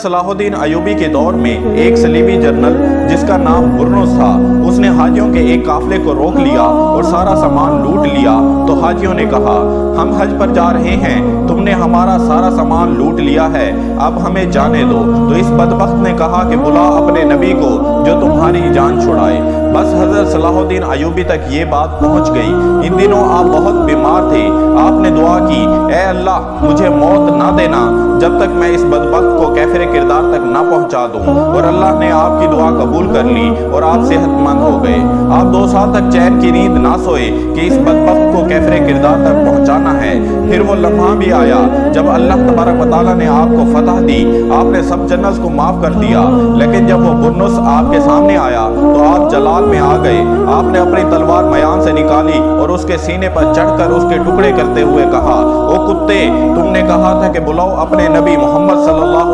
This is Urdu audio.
صلاح الدین ایوبی کے دور میں ایک صلیبی جنرل جس کا نام برنس تھا، اس نے حاجیوں کے ایک قافلے کو روک لیا اور سارا سامان لوٹ لیا۔ تو حاجیوں نے کہا، ہم حج پر جا رہے ہیں، تم نے ہمارا سارا سامان لوٹ لیا ہے، اب ہمیں جانے دو۔ تو اس بدبخت نے کہا کہ بلا اپنے نبی کو جو تمہاری جان چھڑائے۔ بس حضرت صلاح الدین ایوبی تک یہ بات پہنچ گئی۔ ان دنوں آپ بہت بیمار تھے۔ آپ نے دعا کی، اے اللہ مجھے موت نہ دینا جب تک میں اس بدبخت کو کیفر کردار تک نہ پہنچا دوں، اور اللہ نے آپ کی دعا قبول کر لی اور آپ صحت مند ہو گئے۔ آپ 2 سال تک چین کی نیند نہ سوئے کہ اس بدبخت کو کیفر کردار تک پہنچانا ہے۔ پھر وہ لمحہ بھی آیا جب اللہ تبارک و تعالیٰ نے آپ کو فتح دی، آپ نے سب جنرلز کو معاف کر دیا، لیکن جب وہ برنس آپ کے سامنے آیا تو آپ جلال میں آ گئے۔ آپ نے اپنی تلوار میان سے نکالی اور اس کے سینے پر چڑھ کر اس کے ٹکڑے کرتے ہوئے کہا، او کتے، تم نے کہا تھا کہ بلاؤ اپنے نبی محمد صلی اللہ